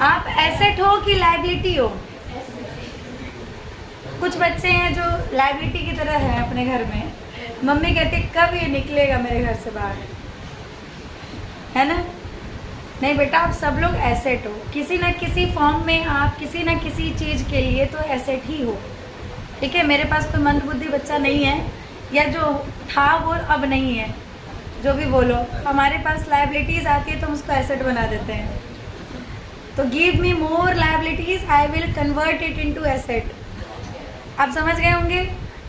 आप एसेट हो कि लायबिलिटी हो? कुछ बच्चे हैं जो लायबिलिटी की तरह है अपने घर में, मम्मी कहती कब ये निकलेगा मेरे घर से बाहर, है ना? नहीं बेटा, आप सब लोग एसेट हो, किसी ना किसी फॉर्म में आप किसी ना किसी चीज़ के लिए तो एसेट ही हो। ठीक है, मेरे पास कोई मंदबुद्धि बच्चा नहीं है, या जो था वो अब नहीं है, जो भी बोलो, हमारे पास लायबिलिटीज़ आती है तो हम उसको एसेट बना देते हैं। तो give me more liabilities, I will convert it into asset. आप समझ गए होंगे?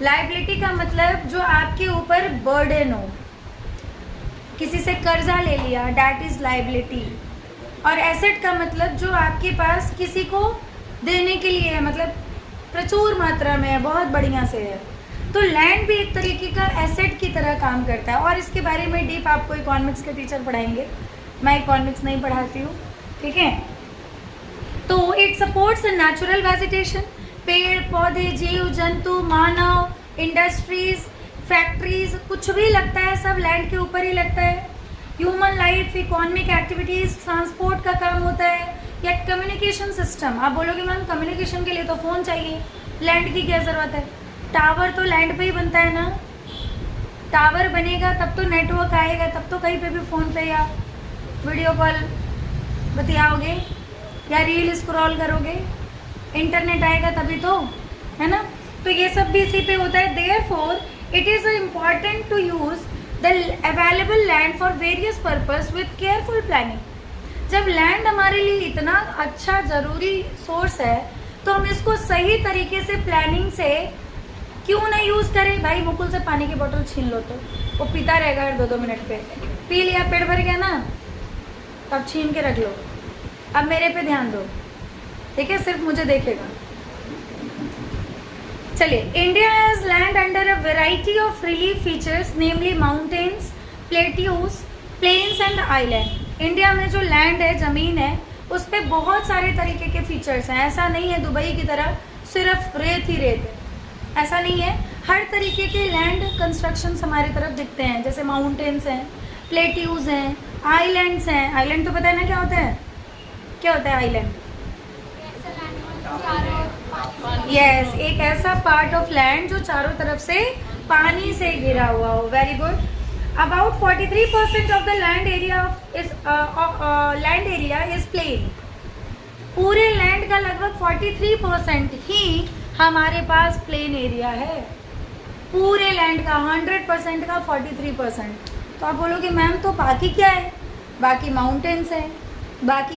लायबिलिटी का मतलब जो आपके ऊपर बर्डन हो, किसी से कर्जा ले लिया, डैट इज़ लायबिलिटी। और एसेट का मतलब जो आपके पास किसी को देने के लिए है, मतलब प्रचुर मात्रा में है, बहुत बढ़िया से है। तो लैंड भी एक तरीके का एसेट की तरह काम करता है, और इसके बारे में डीप आपको इकोनॉमिक्स के टीचर पढ़ाएंगे, मैं इकोनॉमिक्स नहीं पढ़ाती हूँ। ठीक है, तो इट सपोर्ट्स नेचुरल वेजिटेशन, पेड़ पौधे, जीव जंतु, मानव, इंडस्ट्रीज, फैक्ट्रीज, कुछ भी लगता है सब लैंड के ऊपर ही लगता है। Human life, economic activities, transport का काम होता है, या कम्युनिकेशन सिस्टम। आप बोलोगे मैम कम्युनिकेशन के लिए तो फ़ोन चाहिए, लैंड की क्या ज़रूरत है? टावर तो लैंड पे ही बनता है ना। टावर बनेगा तब तो नेटवर्क आएगा, तब तो कहीं पे भी फ़ोन पे या वीडियो कॉल बतियाओगे या रील स्क्रॉल करोगे, इंटरनेट आएगा तभी तो, है ना? तो ये सब भी इसी पे होता है। Therefore it is important to use the available land for various purpose with careful planning. जब लैंड हमारे लिए इतना अच्छा ज़रूरी सोर्स है तो हम इसको सही तरीके से प्लानिंग से क्यों ना यूज़ करें? भाई मुकुल से पानी की बोतल छीन लो तो वो पीता रहेगा हर 2-2 मिनट पे, पी लिया, पेट भर गया ना, तब छीन के रख लो। अब मेरे पे ध्यान दो, ठीक है? सिर्फ मुझे देखेगा। चलिए, India has land under a variety of relief features, namely mountains, plateaus, plains and island. India में जो लैंड है, ज़मीन है, उस पर बहुत सारे तरीके के फीचर्स हैं। ऐसा नहीं है दुबई की तरह सिर्फ रेत ही रेत है, ऐसा नहीं है। हर तरीके के लैंड कंस्ट्रक्शंस हमारी तरफ दिखते हैं, जैसे माउंटेन्स हैं, प्लेट्यूज हैं, आइलैंड्स हैं। आइलैंड तो पता है ना क्या होता है? क्या होता है आइलैंड? यस, एक ऐसा पार्ट ऑफ लैंड जो चारों तरफ से पानी से घिरा हुआ हो। Very good. About 43% of the land area is plain. पूरे लैंड का लगभग 43% ही हमारे पास प्लेन एरिया है। पूरे लैंड का 100% का 43%। तो आप बोलोगे मैम तो बाकी क्या है? बाकी माउंटेन्स है, बाकी